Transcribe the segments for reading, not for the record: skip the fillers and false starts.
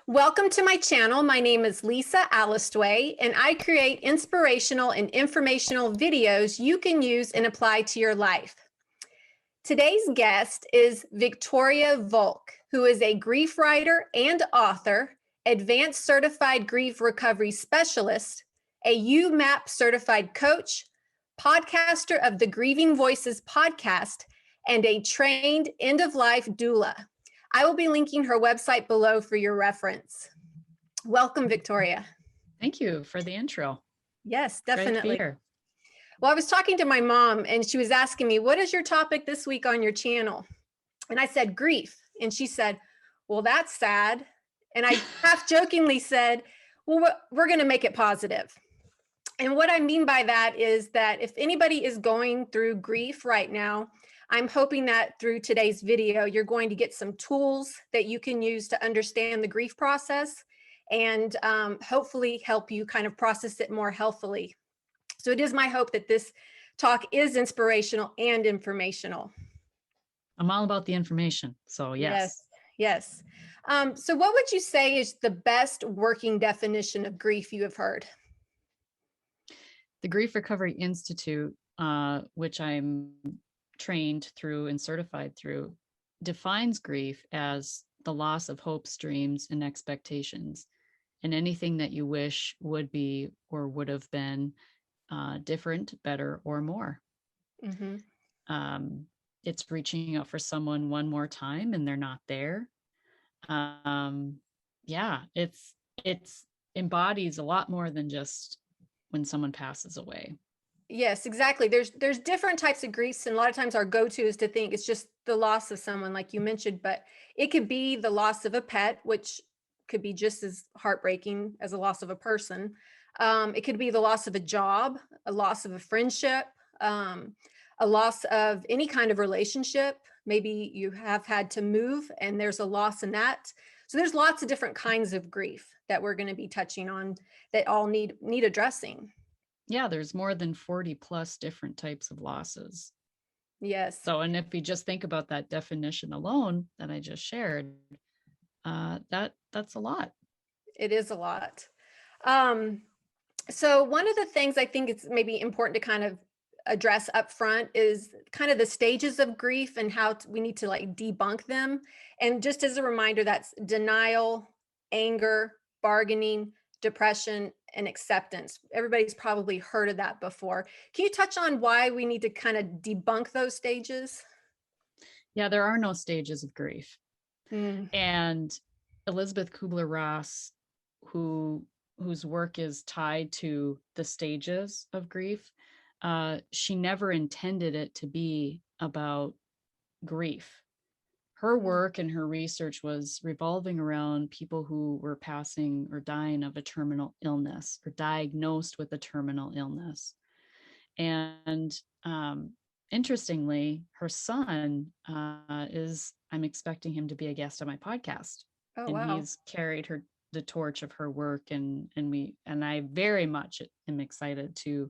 Welcome to my channel. My name is Lisa Alistway, and I create inspirational and informational videos you can use and apply to your life. Today's guest is Victoria Volk, who is a grief writer and author, advanced certified grief recovery specialist, a YouMap certified coach, podcaster of the Grieving Voices podcast, and a trained end-of-life doula. I will be linking her website below for your reference. Welcome, Victoria. Thank you for the intro. Yes, Great to be definitely. here. Well, I was talking to my mom and she was asking me, what is your topic this week on your channel? And I said, grief. And she said, well, that's sad. And I half jokingly said, well, we're going to make it positive. And what I mean by that is that if anybody is going through grief right now, I'm hoping that through today's video, you're going to get some tools that you can use to understand the grief process and hopefully help you kind of process it more healthily. So it is my hope that this talk is inspirational and informational. I'm all about the information. So yes. Yes. So what would you say is the best working definition of grief you have heard? The Grief Recovery Institute, which I'm trained through and certified through, defines grief as the loss of hopes, dreams, and expectations, and anything that you wish would be or would have been different, better, or more. Mm-hmm. It's reaching out for someone one more time and they're not there. It's embodies a lot more than just when someone passes away. Yes, exactly. There's different types of griefs, and a lot of times our go-to is to think it's just the loss of someone, like you mentioned, but it could be the loss of a pet, which could be just as heartbreaking as a loss of a person. It could be the loss of a job, a loss of a friendship, a loss of any kind of relationship. Maybe you have had to move and there's a loss in that. So there's lots of different kinds of grief that we're going to be touching on that all need addressing. Yeah, there's more than 40 plus different types of losses. Yes. So, and if we just think about that definition alone that I just shared, that's a lot. It is a lot. So one of the things I think it's maybe important to kind of address up front is kind of the stages of grief and how we need to like debunk them. And just as a reminder, that's denial, anger, bargaining, depression, and acceptance. Everybody's probably heard of that before. Can you touch on why we need to kind of debunk those stages? Yeah, there are no stages of grief. And Elizabeth Kubler-Ross, whose work is tied to the stages of grief, she never intended it to be about grief. Her work and her research was revolving around people who were passing or dying of a terminal illness or diagnosed with a terminal illness. And interestingly, her son I'm expecting him to be a guest on my podcast. Oh, and wow. He's carried the torch of her work, and I very much am excited to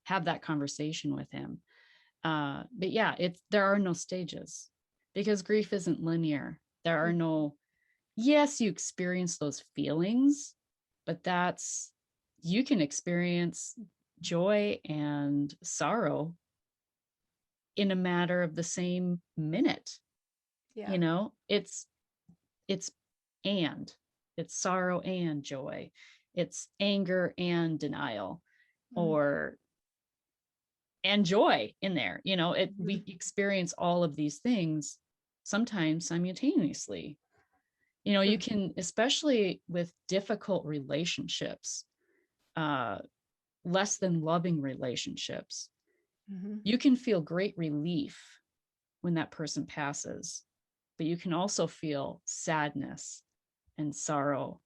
have that conversation with him. But yeah, there are no stages because grief isn't linear. There are no, yes, you experience those feelings, but you can experience joy and sorrow in a matter of the same minute. Yeah. You know, it's sorrow and joy. It's anger and denial, and joy in there. You know, we experience all of these things sometimes simultaneously. You know, you can, especially with difficult relationships, less than loving relationships, you can feel great relief when that person passes, but you can also feel sadness and sorrow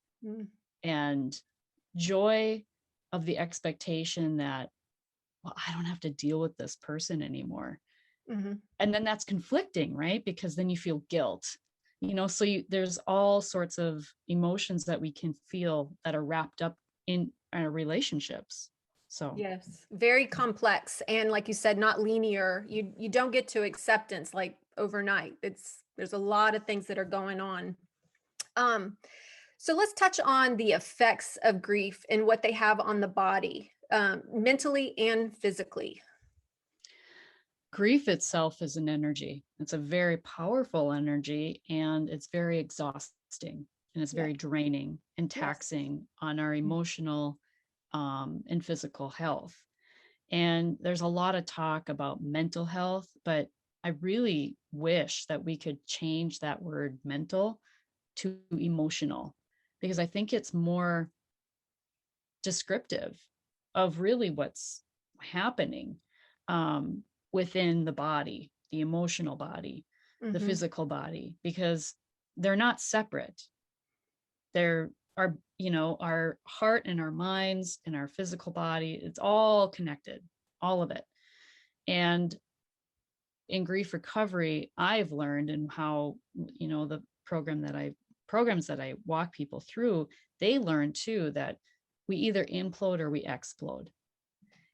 and joy of the expectation that, well, I don't have to deal with this person anymore. And then that's conflicting, right? Because then you feel guilt, you know, so there's all sorts of emotions that we can feel that are wrapped up in our relationships. So yes, very complex. And like you said, not linear. You don't get to acceptance like overnight. There's a lot of things that are going on. So let's touch on the effects of grief and what they have on the body, mentally and physically. Grief itself is an energy. It's a very powerful energy, and it's very exhausting, and it's Yeah. very draining and Yes. taxing on our emotional and physical health. And there's a lot of talk about mental health, but I really wish that we could change that word mental to emotional, because I think it's more descriptive of really what's happening um, within the body, the emotional body, the Hmm. physical body, because they're not separate. They're our heart and our minds and our physical body, it's all connected, all of it. And in grief recovery, I've learned, and how, the programs that I walk people through, they learn too that we either implode or we explode.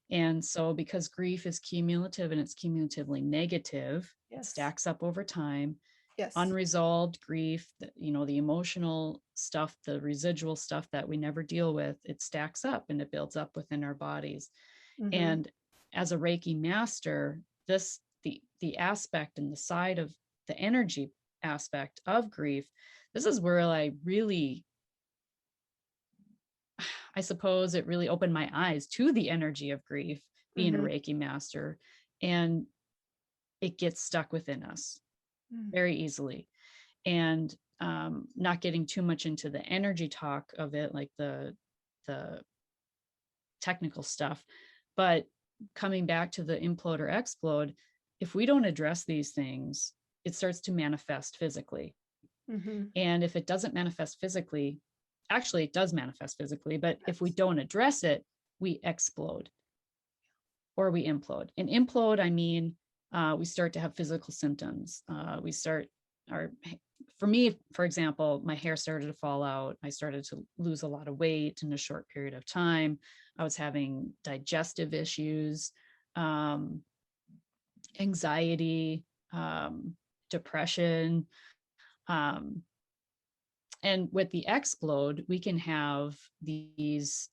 And so, because grief is cumulative and it's cumulatively negative, it Yes. stacks up over time. Yes. Unresolved grief, the emotional stuff, the residual stuff that we never deal with, it stacks up and it builds up within our bodies. Hmm. And as a Reiki master, the aspect and the side of the energy aspect of grief, this is where I suppose it really opened my eyes to the energy of grief, being a Hmm. Reiki master. And it gets stuck within us very easily. And not getting too much into the energy talk of it, like the technical stuff, but coming back to the implode or explode, if we don't address these things, it starts to manifest physically. Hmm. And if it doesn't manifest physically, actually it does manifest physically, but if we Yes. don't address it, we explode or we implode. And implode, I mean, we start to have physical symptoms. We start our For me, for example, my hair started to fall out. I started to lose a lot of weight in a short period of time. I was having digestive issues, um, anxiety, depression. Um, and with the explode, we can have these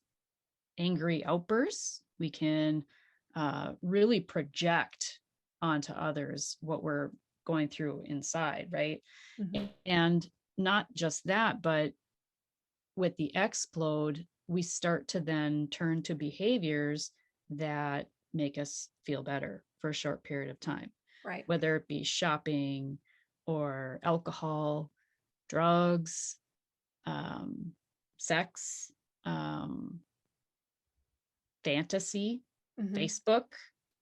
angry outbursts. We can really project onto others what we're going through inside, right? Hmm. And not just that, but with the explode, we start to then turn to behaviors that make us feel better for a short period of time, Right. whether it be shopping or alcohol, drugs, um, sex, um, fantasy, Hmm. Facebook,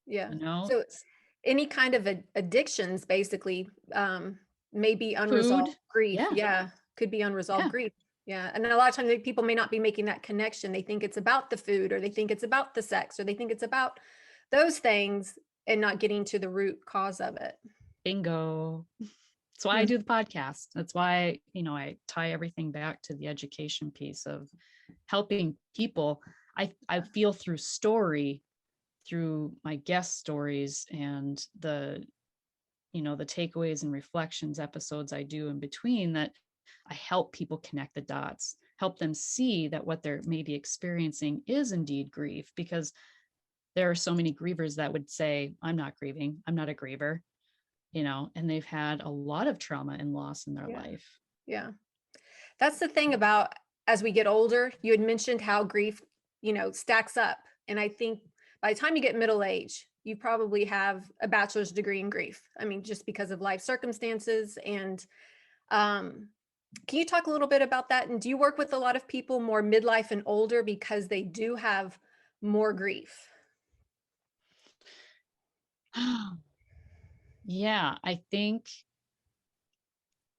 Yeah. you know, So any kind of addictions basically may be food. unresolved grief. Yeah. Yeah. Could be unresolved Yeah. grief. Yeah. And a lot of times people may not be making that connection. They think it's about the food, or they think it's about the sex, or they think it's about those things, and not getting to the root cause of it. Bingo. That's why I Hmm. do the podcast. That's why, I tie everything back to the education piece of helping people. I feel through story, through my guest stories and the takeaways and reflections episodes I do in between, that I help people connect the dots, help them see that what they're maybe experiencing is indeed grief, because there are so many grievers that would say, I'm not grieving, I'm not a griever, and they've had a lot of trauma and loss in their Yeah. life. Yeah. That's the thing about, as we get older, you had mentioned how grief, stacks up. And I think by the time you get middle age, you probably have a bachelor's degree in grief. I mean, just because of life circumstances. And um, can you talk a little bit about that? And do you work with a lot of people more midlife and older because they do have more grief? Yeah, I think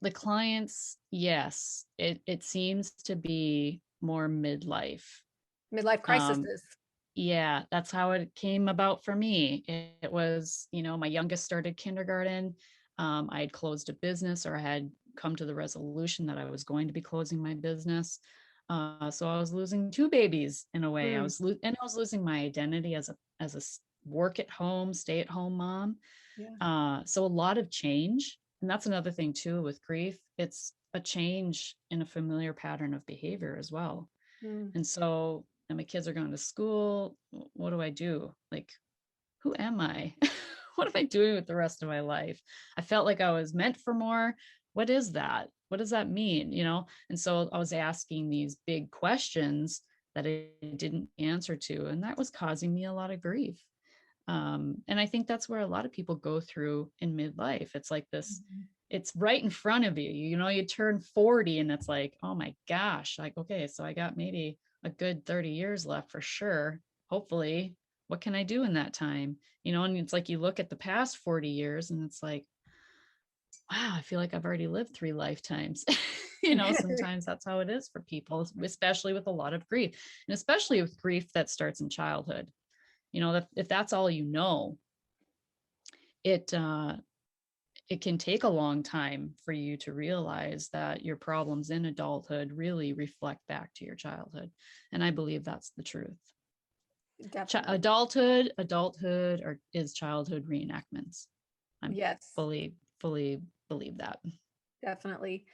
the clients, yes, it seems to be more midlife. Midlife Um, crises. yeah, that's how it came about for me. It was, my youngest started kindergarten. I had closed a business, or I had come to the resolution that I was going to be closing my business. So I was losing two babies in a way. Mm, And I was losing my identity as a work at home, stay at home mom. yeah. So a lot of change. And that's another thing too with grief. It's a change in a familiar pattern of behavior as well. Mm. And so, and my kids are going to school. What do I do? Like, who am I? What am I doing with the rest of my life? I felt like I was meant for more. What is that? What does that mean? You know? And so I was asking these big questions that I didn't answer to, and that was causing me a lot of grief. And I think that's where a lot of people go through in midlife. It's like this, it's right in front of you. You know, you turn 40 and it's like, oh my gosh, like, okay, so I got maybe a good 30 years left for sure. Hopefully, what can I do in that time? You know, and it's like you look at the past 40 years and it's like, wow, I feel like I've already lived 3 lifetimes. You know, sometimes that's how it is for people, especially with a lot of grief, and especially with grief that starts in childhood. You know, if that's all you know, it it can take a long time for you to realize that your problems in adulthood really reflect back to your childhood. And I believe that's the truth. Definitely. Adulthood is childhood reenactments. I'm Yes, fully believe that. definitely.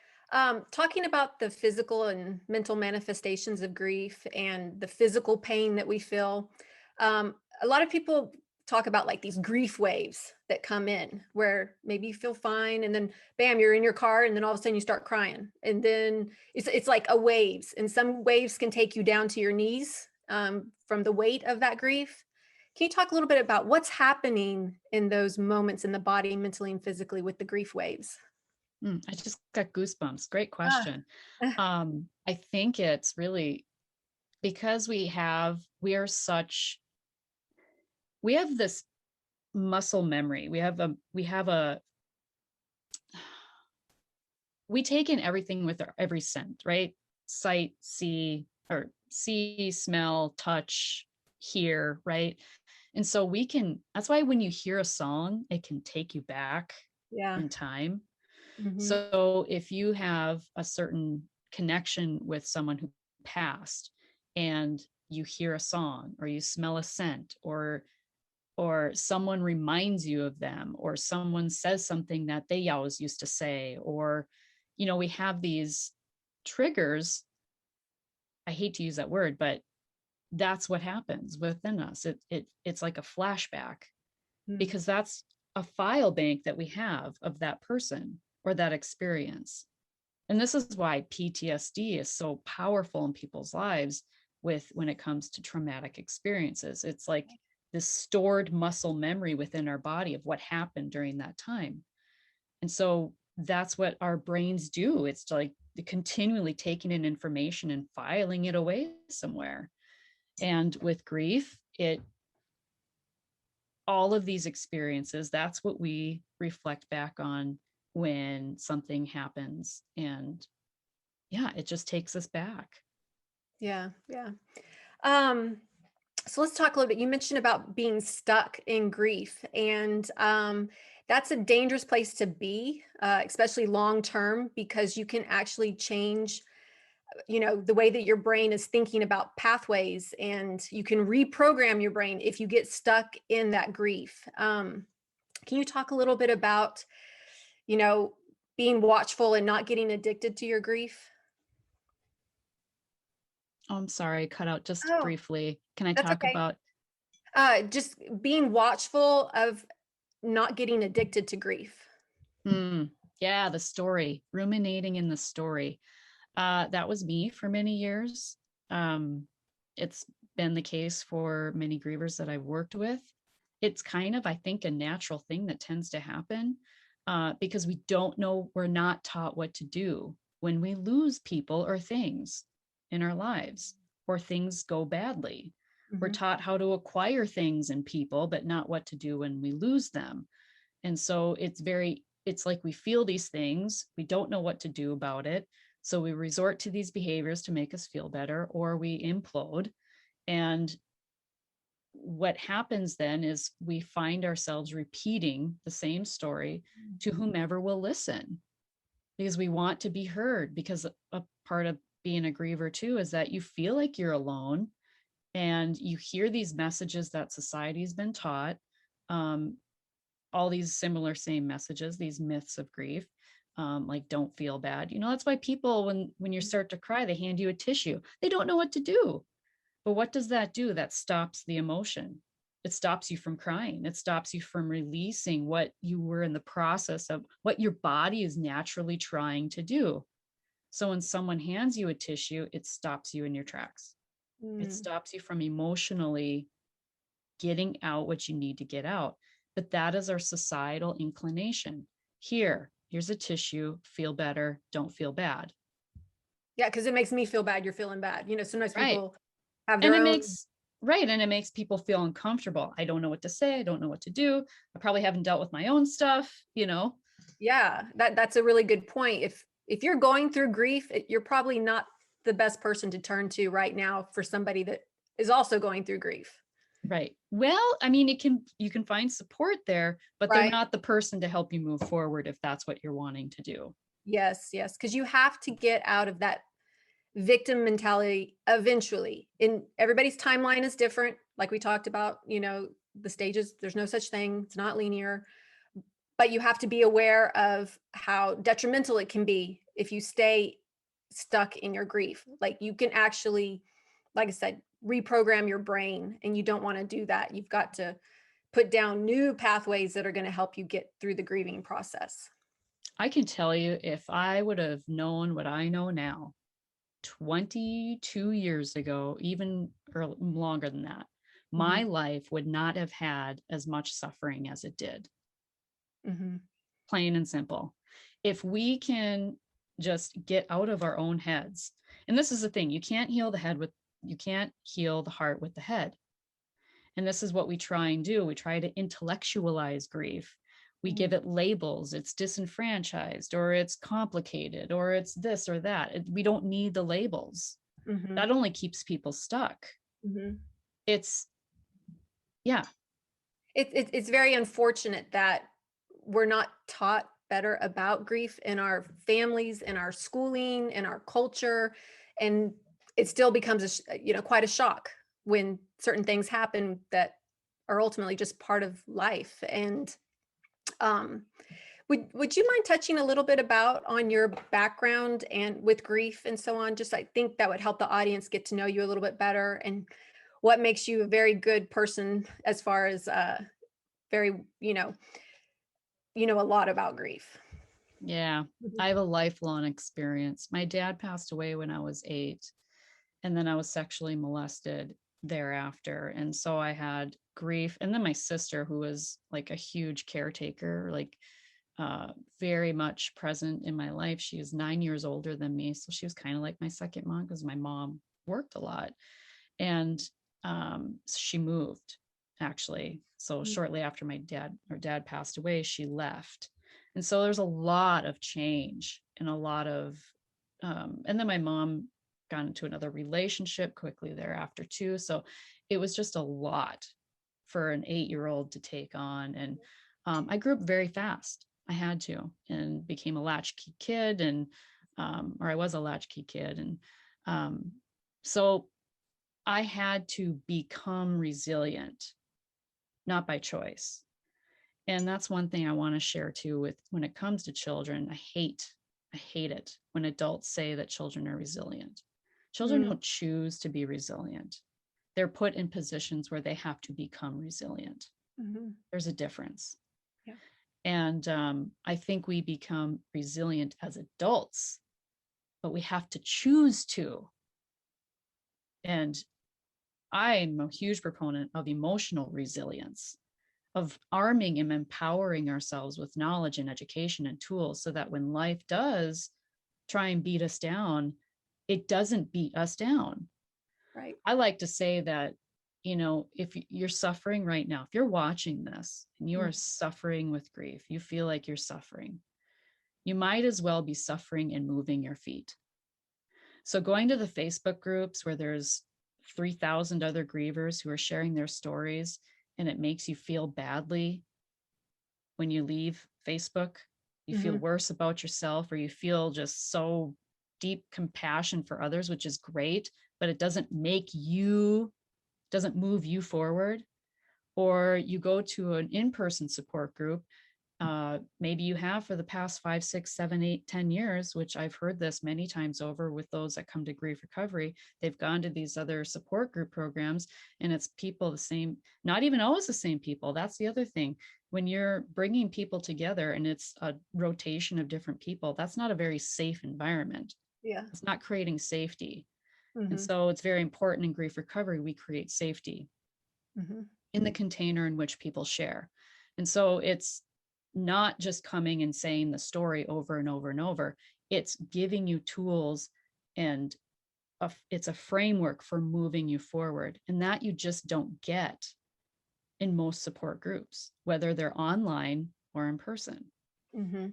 Talking about the physical and mental manifestations of grief and the physical pain that we feel, a lot of people talk about like these grief waves that come in where maybe you feel fine and then bam, you're in your car and then all of a sudden you start crying. And then it's like a waves, and some waves can take you down to your knees from the weight of that grief. Can you talk a little bit about what's happening in those moments in the body, mentally and physically, with the grief waves? I just got goosebumps. Great Ah, question. I think it's really because we have this muscle memory. We take in everything with every scent, right? Sight, see, smell, touch, hear, right? And so that's why when you hear a song, it can take you back yeah. in time. Mhm. So if you have a certain connection with someone who passed and you hear a song or you smell a scent or someone reminds you of them or someone says something that they always used to say, or you know, we have these triggers. I hate to use that word, but that's what happens within us. It's like a flashback Mm. because that's a file bank that we have of that person or that experience. And this is why PTSD is so powerful in people's lives when it comes to traumatic experiences. It's like this stored muscle memory within our body of what happened during that time. And so that's what our brains do. It's like continually taking in information and filing it away somewhere. And with grief, all of these experiences, that's what we reflect back on when something happens. And yeah, it just takes us back. Yeah, yeah. Um, so let's talk a little bit. You mentioned about being stuck in grief, and that's a dangerous place to be, especially long term, because you can actually change, the way that your brain is thinking about pathways, and you can reprogram your brain if you get stuck in that grief. Can you talk a little bit about, you know, being watchful and not getting addicted to your grief? Oh, I'm sorry, cut out just Oh, briefly. Can I that's talk okay. about Just being watchful of not getting addicted to grief. yeah, the story, ruminating in the story. That was me for many years. It's been the case for many grievers that I've worked with. It's kind of, I think, a natural thing that tends to happen because we don't know, we're not taught what to do when we lose people or things in our lives or things go badly. We're Mhm. taught how to acquire things and people, but not what to do when we lose them. And so it's like we feel these things, we don't know what to do about it. So we resort to these behaviors to make us feel better, or we implode. And what happens then is we find ourselves repeating the same story to whomever will listen because we want to be heard. Because a part of being a griever too is that you feel like you're alone and you hear these messages that society's been taught, um, all these similar same messages, these myths of grief, like don't feel bad. That's why people, when you start to cry, they hand you a tissue. They don't know what to do. But what does that do? That stops the emotion. It stops you from crying. It stops you from releasing what you were in the process of, what your body is naturally trying to do. So when someone hands you a tissue, it stops you in your tracks. It stops you from emotionally getting out what you need to get out. But that is our societal inclination. Here's a tissue, feel better, don't feel bad. Yeah, because it makes me feel bad. You're feeling bad. Sometimes Right. people have And their own. and it makes people feel uncomfortable. I don't know what to say. I don't know what to do. I probably haven't dealt with my own stuff. Yeah, that's a really good point. If you're going through grief, you're probably not the best person to turn to right now for somebody that is also going through grief. Right. Well, I mean, you can find support there, but they're Right. not the person to help you move forward if that's what you're wanting to do. Yes, because you have to get out of that victim mentality eventually. And everybody's timeline is different. Like we talked about, the stages, there's no such thing. It's not linear. But you have to be aware of how detrimental it can be if you stay stuck in your grief. Like you can actually, like I said, reprogram your brain, and you don't want to do that. You've got to put down new pathways that are going to help you get through the grieving process. I can tell you, if I would have known what I know now 22 years ago, even or longer than that, my life would not have had as much suffering as it did. Plain and simple. If we can just get out of our own heads, and this is the thing, you can't heal the heart with the head. And this is what we try and do. We try to intellectualize grief. We give it labels. It's disenfranchised, or it's complicated, or it's this or that. We don't need the labels. That only keeps people stuck. It's, yeah. It's very unfortunate that we're not taught better about grief in our families, in our schooling, in our culture. And it still becomes quite a shock when certain things happen that are ultimately just part of life. And would you mind touching a little bit on your background and with grief and so on? Just, I think that would help the audience get to know you a little bit better, and what makes you a very good person as far as very, a lot about grief. Yeah, I have a lifelong experience. My dad passed away when I was 8, and then I was sexually molested thereafter. And so I had grief. And then my sister, who was like a huge caretaker, like very much present in my life. She is 9 years older than me. So she was kind of like my second mom, because my mom worked a lot. And she moved, actually. So shortly after her dad passed away, she left. And so there's a lot of change and a lot of, and then my mom got into another relationship quickly thereafter too. So it was just a lot for an 8-year-old to take on. And I grew up very fast. I had to, and became a latchkey kid, and or I was a latchkey kid. And so I had to become resilient, not by choice. And that's one thing I want to share too, with when it comes to children. I hate it when adults say that children are resilient. Children don't choose to be resilient. They're put in positions where they have to become resilient. There's a difference. Yeah. And I think we become resilient as adults, but we have to choose to. And I'm a huge proponent of emotional resilience, of arming and empowering ourselves with knowledge and education and tools, so that when life does try and beat us down, it doesn't beat us down. Right. I like to say that, if you're suffering right now, if you're watching this and you are suffering with grief, you feel like you're suffering, you might as well be suffering and moving your feet. So going to the Facebook groups where there's 3,000 other grievers who are sharing their stories, and it makes you feel badly when you leave Facebook, you feel worse about yourself, or you feel just so deep compassion for others, which is great, but it doesn't move you forward. Or you go to an in-person support group Maybe you have for the past 5, 6, 7, 8, 10 years, which I've heard this many times over with those that come to grief recovery. They've gone to these other support group programs, and it's people the same, not even always the same people. That's the other thing. When you're bringing people together and it's a rotation of different people, that's not a very safe environment. Yeah. It's not creating safety. And Mm-hmm. so it's very important in grief recovery, we create safety Mm-hmm. in the container in which people share. And so it's not just coming and saying the story over and over and over. It's giving you tools, and it's a framework for moving you forward. And that you just don't get in most support groups, whether they're online or in person. Mm-hmm.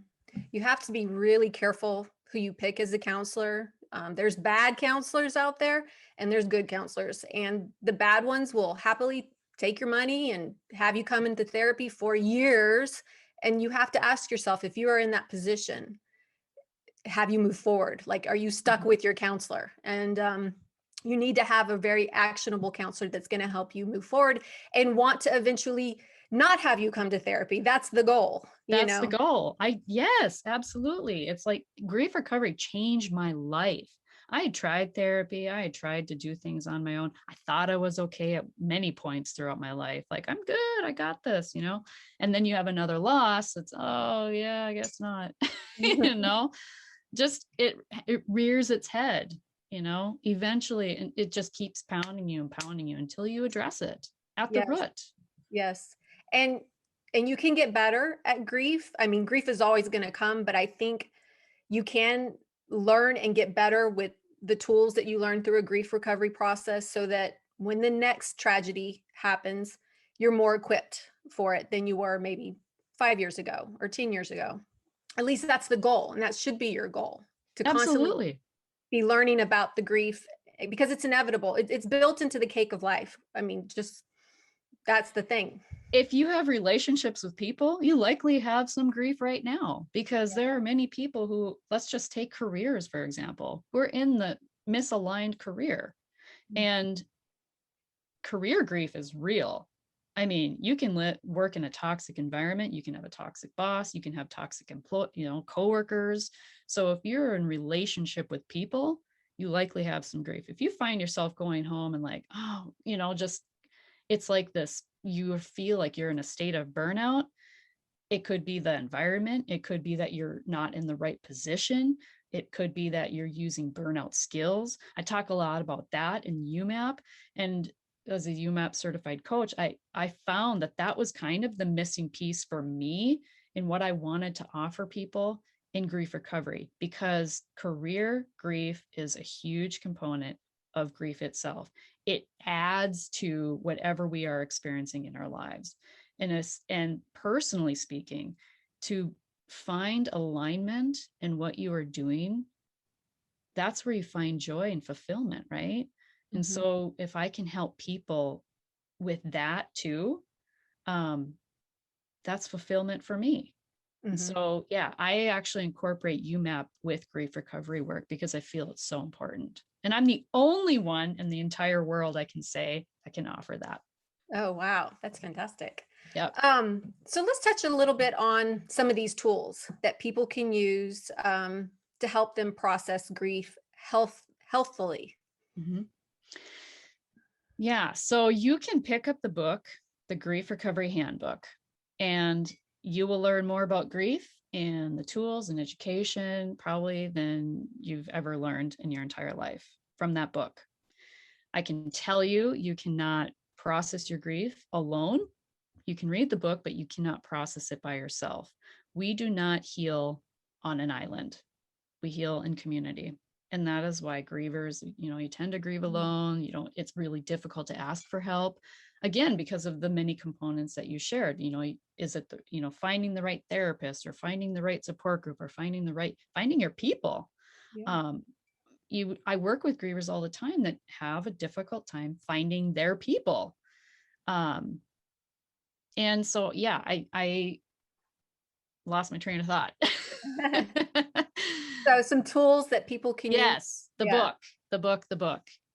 You have to be really careful who you pick as a counselor. There's bad counselors out there and there's good counselors, and the bad ones will happily take your money and have you come into therapy for years. And you have to ask yourself, if you are in that position, have you moved forward? Like, are you stuck with your counselor? And you need to have a very actionable counselor that's going to help you move forward and want to eventually not have you come to therapy. That's the goal. That's the goal. Yes, absolutely. It's like grief recovery changed my life. I had tried therapy. I had tried to do things on my own. I thought I was okay at many points throughout my life. Like, I'm good. I got this, And then you have another loss. It's, oh yeah, I guess not, just it rears its head, eventually, and it just keeps pounding you until you address it at the Yes. root. Yes. And you can get better at grief. I mean, grief is always going to come, but I think you can learn and get better with the tools that you learn through a grief recovery process, so that when the next tragedy happens, you're more equipped for it than you were maybe 5 years ago or 10 years ago. At least that's the goal. And that should be your goal, to constantly Absolutely. be learning about the grief, because it's inevitable. It's built into the cake of life. I mean, just that's the thing. If you have relationships with people, you likely have some grief right now, because there are many people who, let's just take careers, for example, we're in the misaligned career, and career grief is real. I mean, you can work in a toxic environment. You can have a toxic boss. You can have toxic coworkers. So if you're in relationship with people, you likely have some grief. If you find yourself going home and like, oh, just, it's like this, you feel like you're in a state of burnout. It could be the environment. It could be that you're not in the right position. It could be that you're using burnout skills. I talk a lot about that in YouMap. And as a YouMap certified coach, I found that was kind of the missing piece for me in what I wanted to offer people in grief recovery, because career grief is a huge component of grief itself. It adds to whatever we are experiencing in our lives. And personally speaking, to find alignment in what you are doing, that's where you find joy and fulfillment, right? And so if I can help people with that too, that's fulfillment for me. And so, yeah, I actually incorporate YouMap with grief recovery work because I feel it's so important. And I'm the only one in the entire world, I can say, I can offer that. Oh, wow. That's fantastic. Yep. So let's touch a little bit on some of these tools that people can use to help them process grief healthfully. Yeah. So you can pick up the book, the Grief Recovery Handbook, and you will learn more about grief and the tools and education probably than you've ever learned in your entire life from that book. I can tell you, you cannot process your grief alone. You can read the book, but you cannot process it by yourself. We do not heal on an island. We heal in community. And that is why grievers, you tend to grieve alone. It's really difficult to ask for help. Again, because of the many components that you shared, is it finding the right therapist, or finding the right support group, or finding your people. Yeah. I work with grievers all the time that have a difficult time finding their people. And so, yeah, I lost my train of thought. So some tools that people can use. Yes, the book.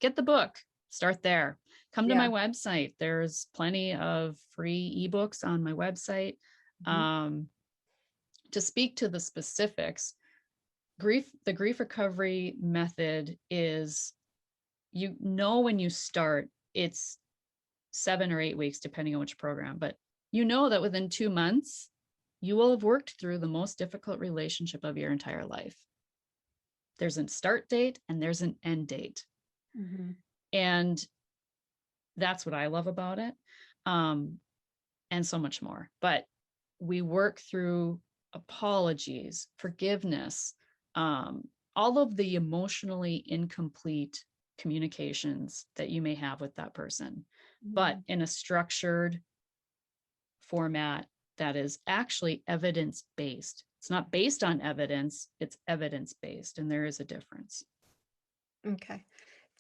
Get the book. Start there. Come to my website. There's plenty of free ebooks on my website. to speak to the specifics, the grief recovery method is, when you start, it's 7 or 8 weeks, depending on which program, but that within 2 months, you will have worked through the most difficult relationship of your entire life. There's a start date and there's an end date. Mm-hmm. And that's what I love about it. And so much more. But we work through apologies, forgiveness, all of the emotionally incomplete communications that you may have with that person, but in a structured format that is actually evidence-based. It's not based on evidence, it's evidence-based, and there is a difference. Okay.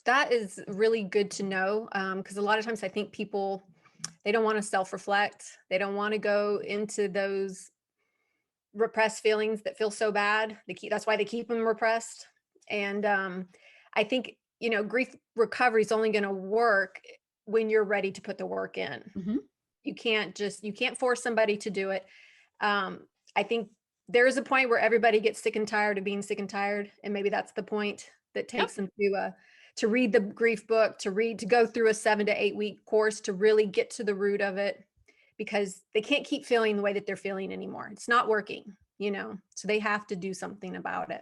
That is really good to know, because a lot of times I think people, they don't want to self-reflect. They don't want to go into those repressed feelings that feel so bad. That's why they keep them repressed. And I think, grief recovery is only going to work when you're ready to put the work in. Mm-hmm. You can't force somebody to do it. I think there is a point where everybody gets sick and tired of being sick and tired. And maybe that's the point that takes them to read the grief book, to go through a 7 to 8 week course to really get to the root of it, because they can't keep feeling the way that they're feeling anymore. It's not working, so they have to do something about it.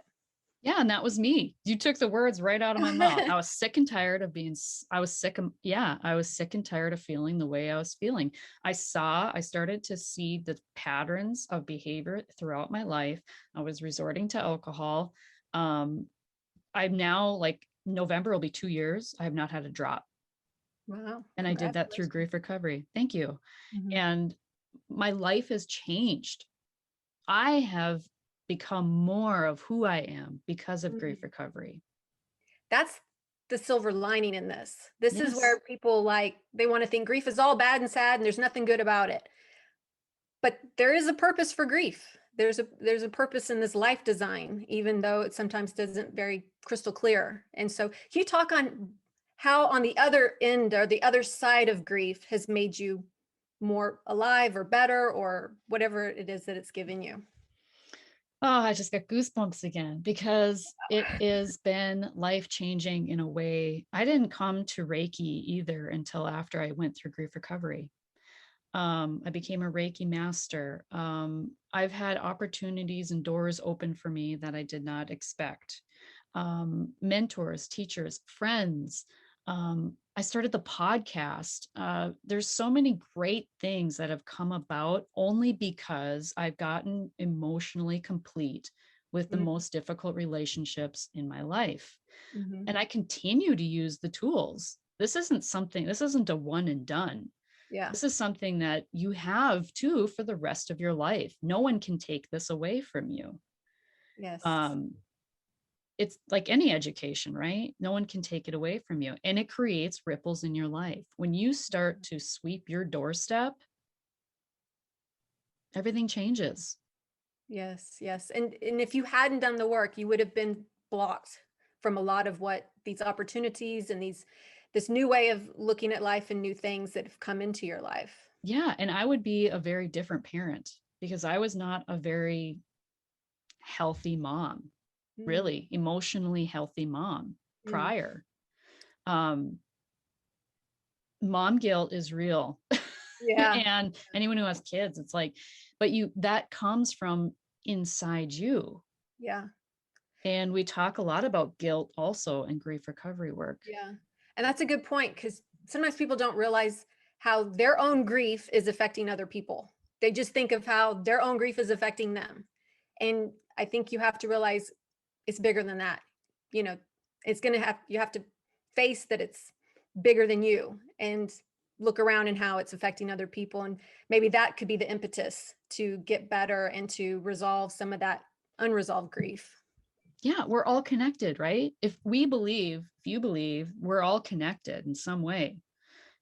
Yeah. And that was me. You took the words right out of my mouth. I was sick and tired of I was sick and tired of feeling the way I was feeling. I started to see the patterns of behavior throughout my life. I was resorting to alcohol. I'm now, November will be 2 years. I have not had a drop. Wow. And I did that through grief recovery. Thank you. Mm-hmm. And my life has changed. I have become more of who I am because of grief recovery. That's the silver lining in this. This is where people they want to think grief is all bad and sad and there's nothing good about it. But there is a purpose for grief. There's a purpose in this life design, even though it sometimes doesn't very crystal clear. And so can you talk on how on the other end or the other side of grief has made you more alive or better or whatever it is that it's given you? Oh, I just got goosebumps again because it has been life-changing in a way. I didn't come to Reiki either until after I went through grief recovery. I became a Reiki master. I've had opportunities and doors open for me that I did not expect. Mentors, teachers, friends. I started the podcast. There's so many great things that have come about only because I've gotten emotionally complete with the most difficult relationships in my life. Mm-hmm. And I continue to use the tools. This isn't a one and done. Yeah. This is something that you have too for the rest of your life. No one can take this away from you. Yes. It's like any education, right? No one can take it away from you. And it creates ripples in your life. When you start to sweep your doorstep, everything changes. Yes, yes. And if you hadn't done the work, you would have been blocked from a lot of what these opportunities and this new way of looking at life and new things that have come into your life. Yeah. And I would be a very different parent because I was not a very healthy mom. Really emotionally healthy mom prior. Mom guilt is real. Yeah. And anyone who has kids, it's but that comes from inside you. Yeah. And we talk a lot about guilt also in grief recovery work. Yeah. And that's a good point, because sometimes people don't realize how their own grief is affecting other people. They just think of how their own grief is affecting them. And I think you have to realize it's bigger than that. You have to face that it's bigger than you and look around and how it's affecting other people. And maybe that could be the impetus to get better and to resolve some of that unresolved grief. Yeah, we're all connected, right? If you believe, we're all connected in some way,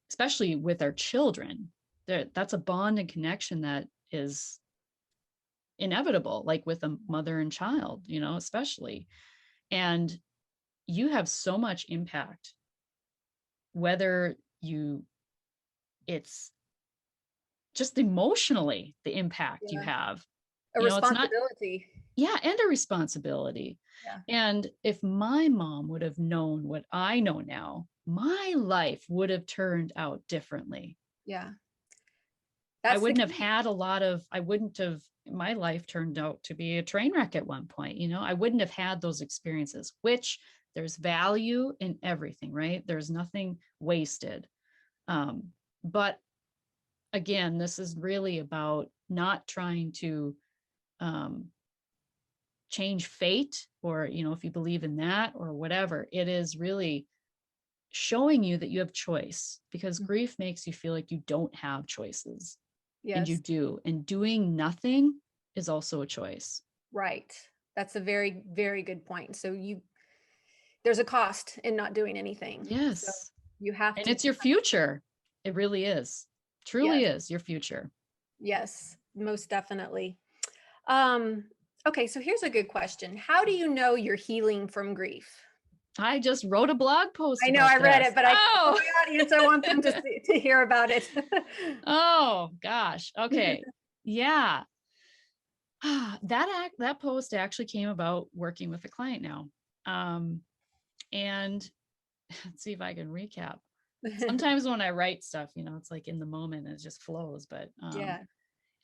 especially with our children. That's a bond and connection that is inevitable, like with a mother and child, especially. And you have so much impact, whether it's just emotionally the impact you have. A You know, it's not, responsibility. yeah, and a responsibility. Yeah. And if my mom would have known what I know now, my life would have turned out differently. Yeah. I That's the wouldn't have key. had a lot of, I wouldn't have, my life turned out to be a train wreck at one point. You know, I wouldn't have had those experiences, which there's value in everything, right? There's nothing wasted. But again, this is really about not trying to change fate, or, you know, if you believe in that or whatever. It is really showing you that you have choice, because grief makes you feel like you don't have choices. And you Yes. do. And doing nothing is also a choice. Right. That's a very, very good point. So there's a cost in not doing anything. So Yes. you have And to, it's your future. It really is. Truly yes, is your future. yes, most definitely. Um, okay, so here's a good question. How do you know you're healing from grief? I just wrote a blog post I know about I read this. it, but for Oh, my audience, I want them to hear about it. oh gosh. Okay. Yeah. That post actually came about working with a client now. And let's see if I can recap. Sometimes when I write stuff, you know, it's like in the moment, it just flows. But Yeah.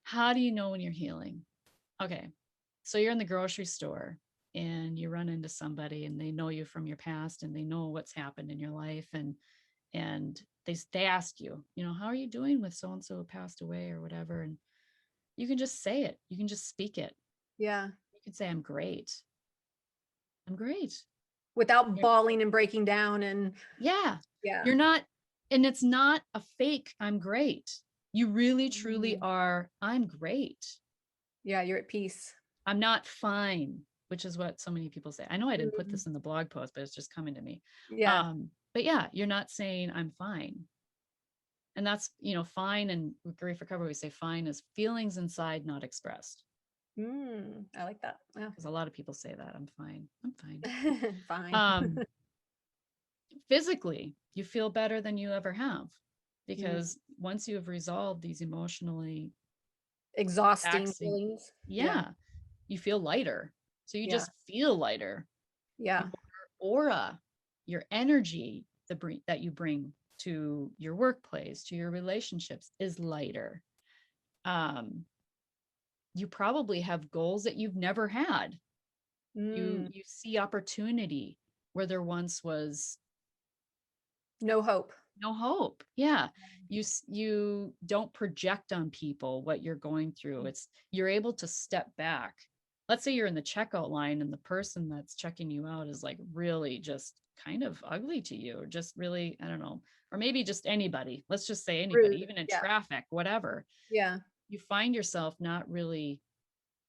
how do you know when you're healing? Okay. So you're in the grocery store and you run into somebody and they know you from your past and they know what's happened in your life, and they ask you, you know, how are you doing with so and so who passed away or whatever, and you can just say it. You can just speak it. Yeah. You can say, I'm great. I'm great. Without You're- bawling and breaking down and yeah. yeah. You're not, and it's not a fake I'm great. You really truly Mm. are, I'm great. Yeah, you're at peace. I'm not fine, which is what so many people say. I know I didn't put Mhm. this in the blog post, but it's just coming to me. Yeah. But yeah, you're not saying I'm fine. And that's, you know, fine. And with grief recovery, we say fine is feelings inside not expressed. I like that. Yeah. Because a lot of people say that I'm fine. I'm fine. Fine. Um, physically, you feel better than you ever have, Mm. because once you have resolved these emotionally Exhausting taxing, feelings. Yeah. yeah, you feel lighter. So you Yeah. just feel lighter. Your Yeah. aura, your energy that you bring to your workplace, to your relationships is lighter. Um, you probably have goals that you've never had. Mm. You see opportunity where there once was No hope. no hope. Yeah. You don't project on people what you're going through. It's you're able to step back. Let's say you're in the checkout line and the person that's checking you out is like really just kind of ugly to you, or just really, I don't know, or maybe just anybody. Let's just say anybody, Rude. even in Yeah. traffic, whatever. Yeah. You find yourself not really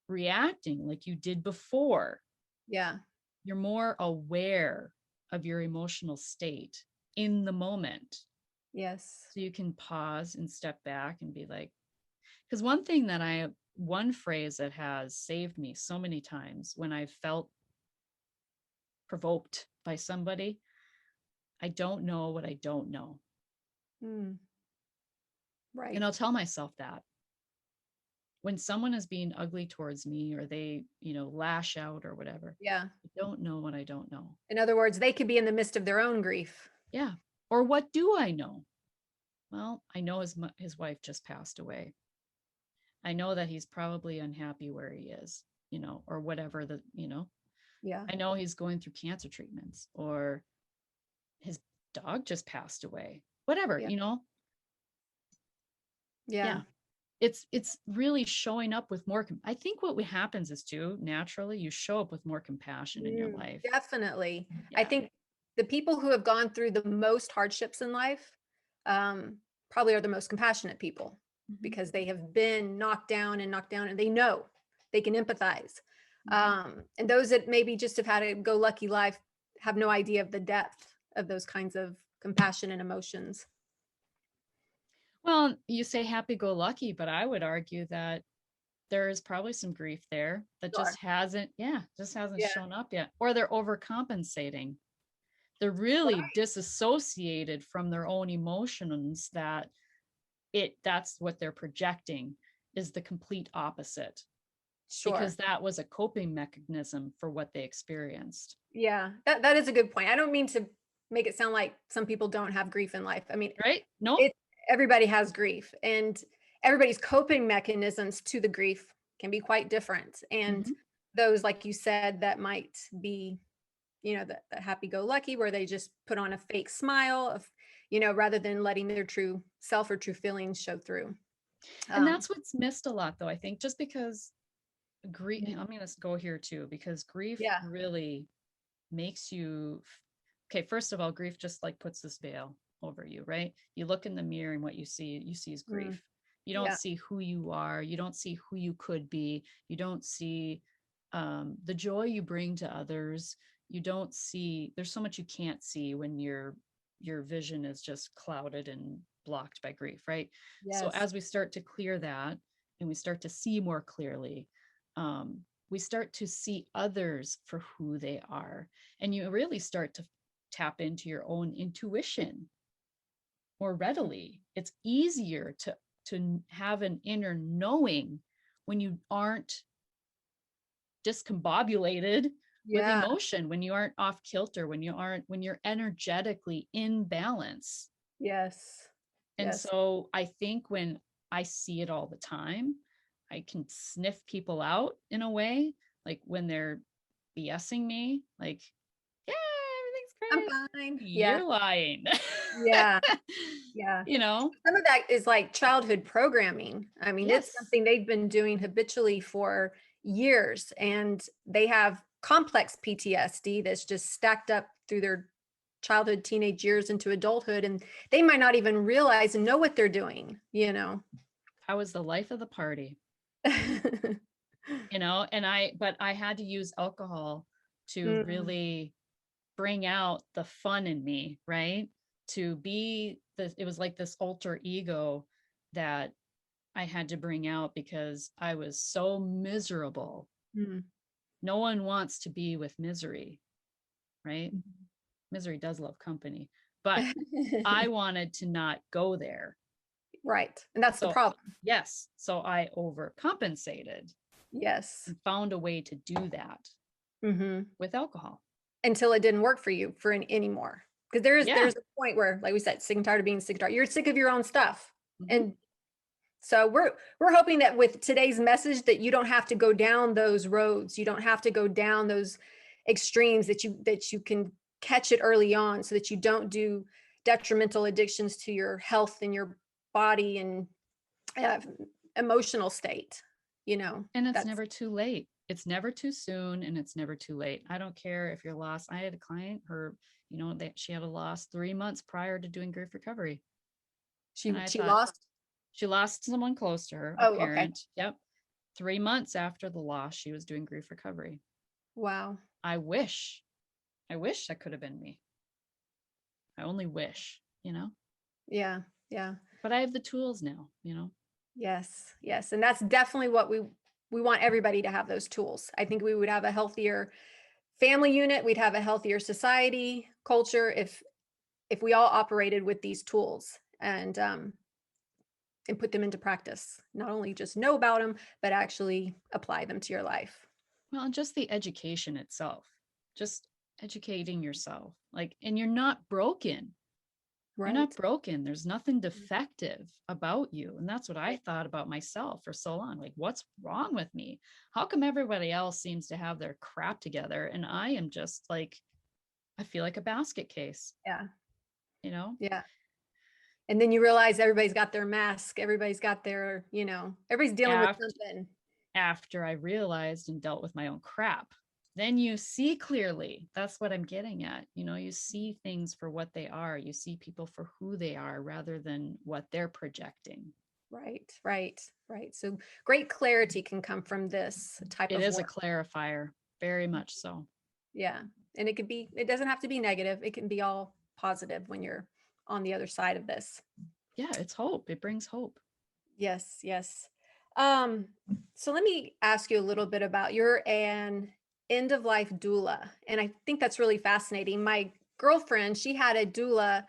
reacting like you did before. Yeah. You're more aware of your emotional state in the moment. Yes. So you can pause and step back and be like, because one phrase that has saved me so many times when I felt provoked by somebody, I don't know what I don't know. Mm. Right. And I'll tell myself that when someone is being ugly towards me, or they, you know, lash out or whatever, Yeah. I don't know what I don't know. In other words, they could be in the midst of their own grief. Yeah. Or what do I know? Well, I know his wife just passed away. I know that he's probably unhappy where he is, you know, or whatever the, you know, Yeah. I know he's going through cancer treatments, or his dog just passed away, whatever, Yeah. you know. Yeah. Yeah. It's really showing up with more I think what happens is too, naturally you show up with more compassion in your life. Definitely. I Yeah. think the people who have gone through the most hardships in life um, probably are the most compassionate people Mhm. because they have been knocked down and knocked down and they know they can empathize. And those that maybe just have had a go lucky life have no idea of the depth of those kinds of compassion and emotions. Well, you say happy go lucky, but I would argue that there is probably some grief there that Sure. just hasn't Yeah. shown up yet, or they're overcompensating. They're really disassociated from their own emotions, that's what they're projecting is the complete opposite. Sure. because that was a coping mechanism for what they experienced. Yeah, that is a good point. I don't mean to make it sound like some people don't have grief in life. I mean, Right? No. everybody has grief, and everybody's coping mechanisms to the grief can be quite different. And Mhm. those, like you said, that might be, the happy-go-lucky, where they just put on a fake smile of, rather than letting their true self or true feelings show through. And Um, that's what's missed a lot, though, I think, just because grief, mm, I'm going to go here too, because grief yeah, really makes you, okay, first of all, grief just like puts this veil over you, right? You look in the mirror and what you see is mm, grief. You don't yeah, see who you are. You don't see who you could be. You don't see the joy you bring to others. You don't see, there's so much you can't see when your vision is just clouded and blocked by grief, right? So yes, as we start to clear that and we start to see more clearly, we start to see others for who they are, and you really start to tap into your own intuition more readily. It's easier to have an inner knowing when you aren't discombobulated with yeah, emotion, when you aren't off kilter, when you're energetically in balance. yes, And yes, so I think when I see it all the time, I can sniff people out in a way, like when they're BSing me, like, yeah, everything's I'm great. fine. Yeah, You're lying. yeah, yeah. You know? Some of that is like childhood programming. I mean, it's Yes. something they've been doing habitually for years, and they have complex PTSD that's just stacked up through their childhood, teenage years into adulthood, and they might not even realize and know what they're doing. I was the life of the party, but I had to use alcohol to Mm, really bring out the fun in me, right? To be this, it was like this alter ego that I had to bring out because I was so miserable. mm. No one wants to be with misery, right? Mhm. Misery does love company, but I wanted to not go there. Right. And that's the So, problem. yes, so I overcompensated Yes. and found a way to do that Hmm. with alcohol. Until it didn't work for you for anymore. Because Yeah. there's a point where, like we said, sick and tired of being sick and tired. You're sick of your own stuff. Mhm. And so we're hoping that with today's message that you don't have to go down those roads. You don't have to go down those extremes, that you can catch it early on, so that you don't do detrimental addictions to your health and your body and uh, emotional state. And it's That's never too late. It's never too soon and it's never too late. I don't care if you're lost. I had a client, she had a loss 3 months prior to doing grief recovery. And I she thought, lost. she lost someone close to her, a Oh, okay. parent. Yep. 3 months after the loss, she was doing grief recovery. Wow. I wish that could have been me. I only wish. Yeah. Yeah. But I have the tools now. Yes, yes, and that's definitely what we want everybody to have, those tools. I think we would have a healthier family unit, we'd have a healthier society, culture, if we all operated with these tools and put them into practice. Not only just know about them, but actually apply them to your life. Well, and just the education itself, just educating yourself. Like, and you're not broken. You're not Right. broken. There's nothing defective about you. And that's what I Right. thought about myself for so long. Like, what's wrong with me? How come everybody else seems to have their crap together? And I am just like, I feel like a basket case, Yeah. you know? Yeah. And then you realize everybody's got their mask, everybody's got everybody's dealing with After, something. after I realized and dealt with my own crap, then you see clearly. That's what I'm getting at. You see things for what they are. You see people for who they are rather than what they're projecting. Right, right, right. So great clarity can come from this type It of is a work. clarifier, very much so. Yeah. And it doesn't have to be negative. It can be all positive when you're on the other side of this. Yeah, it's hope. It brings hope. Yes, yes. Um, so let me ask you a little bit about, you're an end of life doula. And I think that's really fascinating. My girlfriend, she had a doula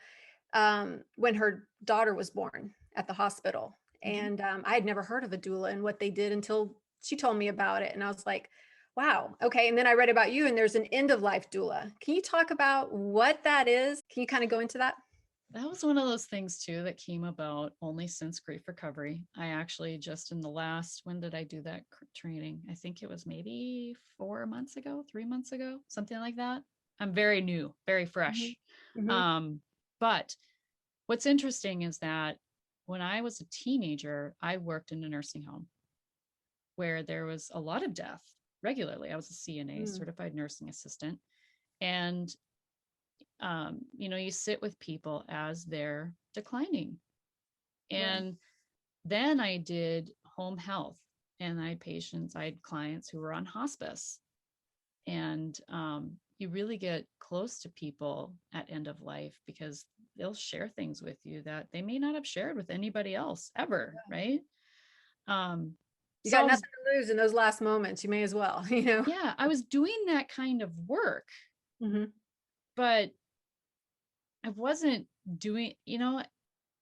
when her daughter was born at the hospital. Mhm. And I had never heard of a doula and what they did until she told me about it, and I was like, wow, okay. And then I read about you, and there's an end of life doula. Can you talk about what that is? Can you kind of go into that? That was one of those things too that came about only since grief recovery. I actually just in the last, when did I do that training? I think it was maybe 4 months ago, 3 months ago, something like that. I'm very new, very fresh. Mm-hmm. But what's interesting is that when I was a teenager, I worked in a nursing home where there was a lot of death regularly. I was a CNA, certified nursing assistant. And you sit with people as they're declining. And then I did home health, and I had clients who were on hospice. And you really get close to people at end of life because they'll share things with you that they may not have shared with anybody else ever, right? You So got nothing to lose in those last moments. You may as well, yeah, I was doing that kind of work, but I wasn't doing,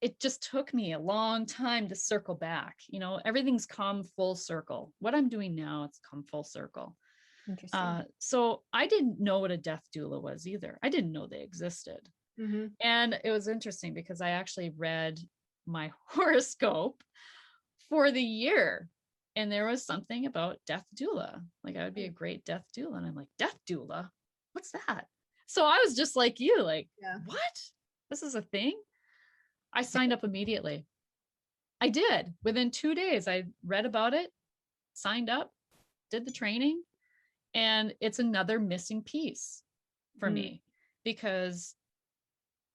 it just took me a long time to circle back. Everything's come full circle. What I'm doing now, it's come full circle. Interesting. So I didn't know what a death doula was either. I didn't know they existed. And it was interesting because I actually read my horoscope for the year, and there was something about death doula. Like I would be a great death doula. And I'm like, death doula? What's that? So I was just like you, like, what? This is a thing? I signed up immediately. I did. Within 2 days, I read about it, signed up, did the training. And it's another missing piece for me, because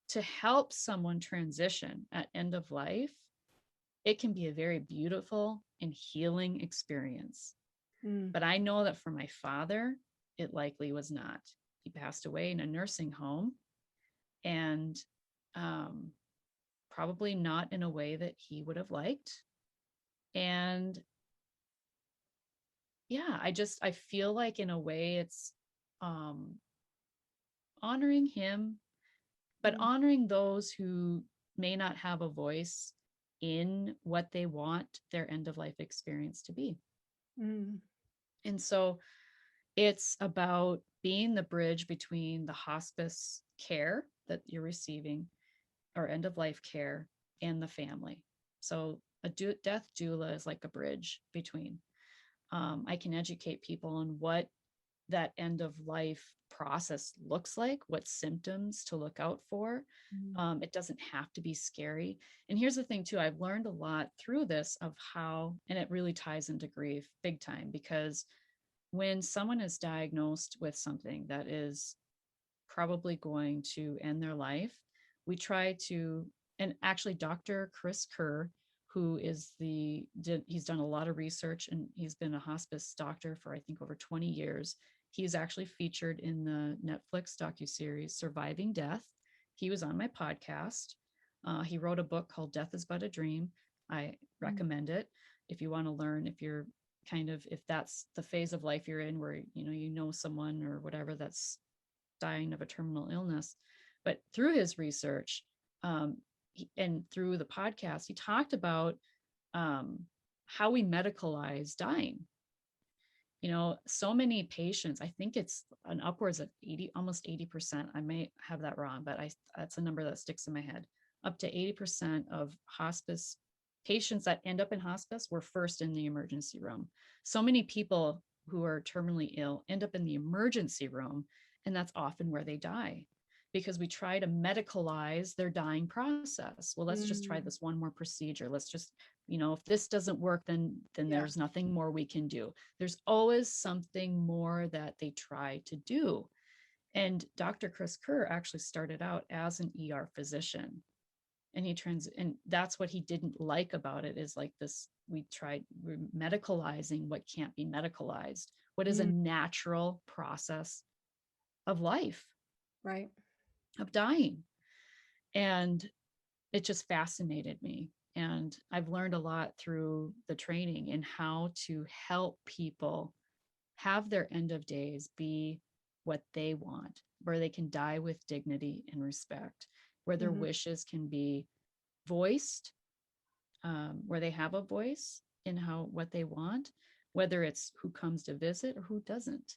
to help someone transition at end of life, it can be a very beautiful and healing experience. But I know that for my father, it likely was not. He passed away in a nursing home, and probably not in a way that he would have liked. And yeah, I feel like in a way it's honoring him, but honoring those who may not have a voice in what they want their end of life experience to be. And so it's about being the bridge between the hospice care that you're receiving or end of life care and the family. So a death doula is like a bridge between. I can educate people on what that end of life process looks like, what symptoms to look out for. It doesn't have to be scary. And here's the thing too, I've learned a lot through this of how, and it really ties into grief big time, because when someone is diagnosed with something that is probably going to end their life, we try to, and actually Dr. Chris Kerr, who is he's done a lot of research and he's been a hospice doctor for I think over 20 years. He's actually featured in the Netflix docuseries Surviving Death. He was on my podcast. He wrote a book called Death is But a Dream. I recommend it if you want to learn, if that's the phase of life you're in where you know someone or whatever that's dying of a terminal illness. But through his research, and through the podcast, he talked about how we medicalize dying. So many patients, I think it's an upwards of 80, almost 80%. I may have that wrong, but that's a number that sticks in my head. Up to 80% of hospice patients that end up in hospice were first in the emergency room. So many people who are terminally ill end up in the emergency room, and that's often where they die, because we try to medicalize their dying process. Well, let's just try this one more procedure. Let's just, if this doesn't work, then there's nothing more we can do. There's always something more that they try to do. And Dr. Chris Kerr actually started out as an ER physician. And and that's what he didn't like about it, is like this, we're medicalizing what can't be medicalized. What is a natural process of life, Right. of dying. And it just fascinated me. And I've learned a lot through the training in how to help people have their end of days be what they want, where they can die with dignity and respect, where their wishes can be voiced, where they have a voice in what they want, whether it's who comes to visit or who doesn't,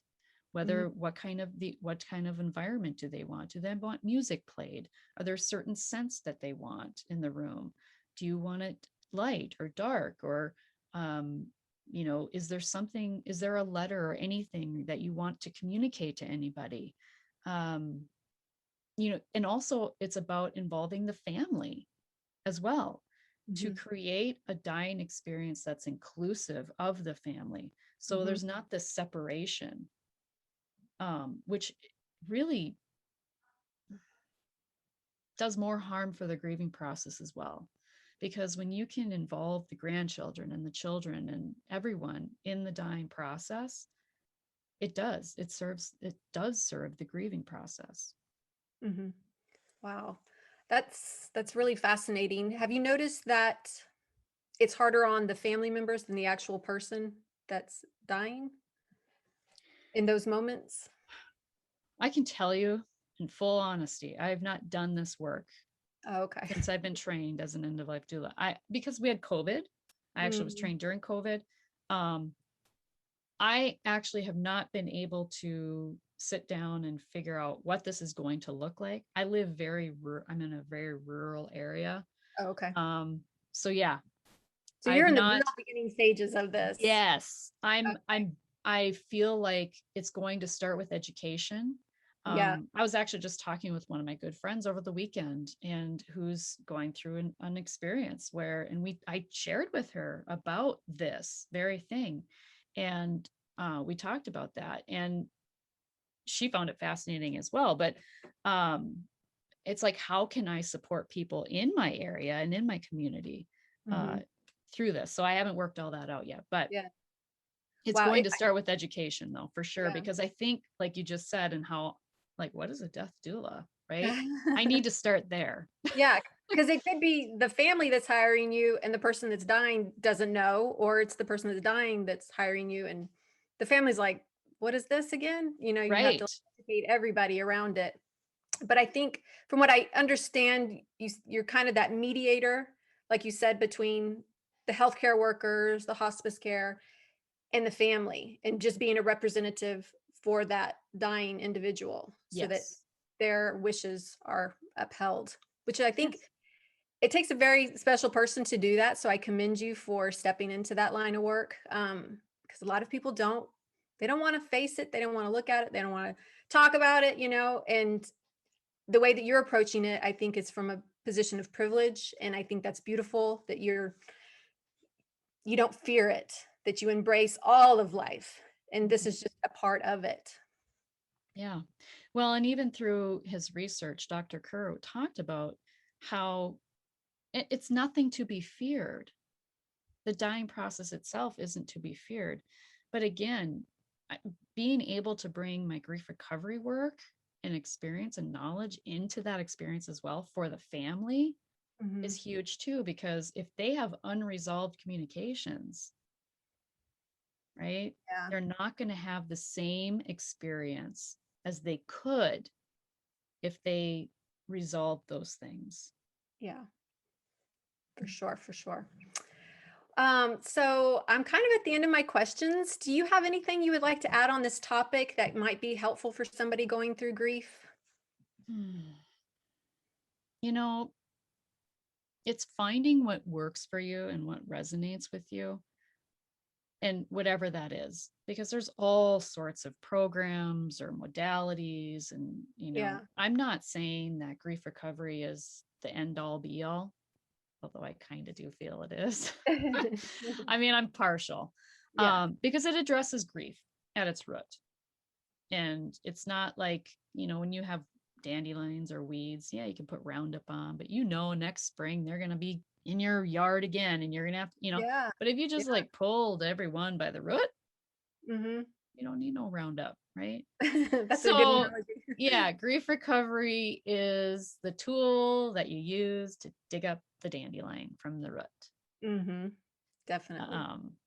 whether what kind of environment do they want? Do they want music played? Are there certain scents that they want in the room? Do you want it light or dark? Or is there a letter or anything that you want to communicate to anybody? And also it's about involving the family as well, to create a dying experience that's inclusive of the family. So there's not this separation, which really does more harm for the grieving process as well. Because when you can involve the grandchildren and the children and everyone in the dying process, it does serve the grieving process. Wow. That's really fascinating. Have you noticed that it's harder on the family members than the actual person that's dying in those moments? I can tell you in full honesty, I have not done this work Oh, okay. since I've been trained as an end of life doula. Because we had COVID, I actually was trained during COVID. I actually have not been able to sit down and figure out what this is going to look like. I'm in a very rural area. Oh, okay. So yeah. So you're in the real beginning stages of this. Yes. I feel like it's going to start with education. Yeah. I was actually just talking with one of my good friends over the weekend, and who's going through an experience I shared with her about this very thing. And we talked about that, and she found it fascinating as well. But it's like, how can I support people in my area and in my community through this? So I haven't worked all that out yet, but it's going to start with education, though, for sure. Because I think, like you just said, and how, like, what is a death doula, right? I need to start there. Yeah, because it could be the family that's hiring you and the person that's dying doesn't know, or it's the person that's dying that's hiring you and the family's like, what is this again? You have to educate everybody around it. But I think from what I understand, you're kind of that mediator, like you said, between the healthcare workers, the hospice care, and the family, and just being a representative for that dying individual so that their wishes are upheld, which I think it takes a very special person to do that. So I commend you for stepping into that line of work. Because a lot of people they don't want to face it. They don't want to look at it. They don't want to talk about it, and the way that you're approaching it, I think is from a position of privilege. And I think that's beautiful that you don't fear it, that you embrace all of life. And this is just a part of it. Yeah. Well, and even through his research, Dr. Kerr talked about how it's nothing to be feared. The dying process itself isn't to be feared. But again, being able to bring my grief recovery work and experience and knowledge into that experience as well for the family is huge too, because if they have unresolved communications, right? Yeah. They're not going to have the same experience as they could if they resolve those things. Yeah, for sure, for sure. So I'm kind of at the end of my questions. Do you have anything you would like to add on this topic that might be helpful for somebody going through grief? It's finding what works for you and what resonates with you, and whatever that is, because there's all sorts of programs or modalities. And, I'm not saying that grief recovery is the end all be all, although I kind of do feel it is. I mean, I'm partial, because it addresses grief at its root. And it's not like, when you have dandelions or weeds, you can put Roundup on, but next spring they're going to be in your yard again, and you're going to have, but if you just like pulled everyone by the root, you don't need no Roundup, right? That's a good analogy. Grief recovery is the tool that you use to dig up the dandelion from the root. Definitely.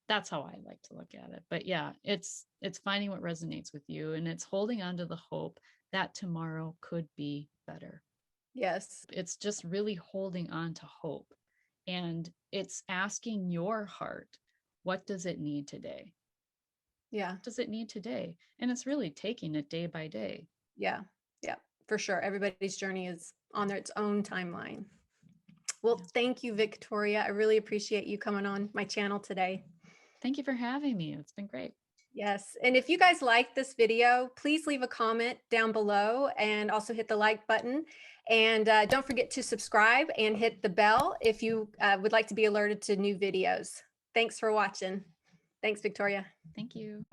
That's how I like to look at it. But it's finding what resonates with you, and it's holding on to the hope that tomorrow could be better. Yes. It's just really holding on to hope, and it's asking your heart, what does it need today? Yeah. What does it need today? And it's really taking it day by day. Yeah. Yeah, for sure. Everybody's journey is on its own timeline. Well, Yeah. thank you, Victoria. I really appreciate you coming on my channel today. Thank you for having me. It's been great. Yes. And if you guys like this video, please leave a comment down below and also hit the like button. And don't forget to subscribe and hit the bell if you would like to be alerted to new videos. Thanks for watching. Thanks, Victoria. Thank you.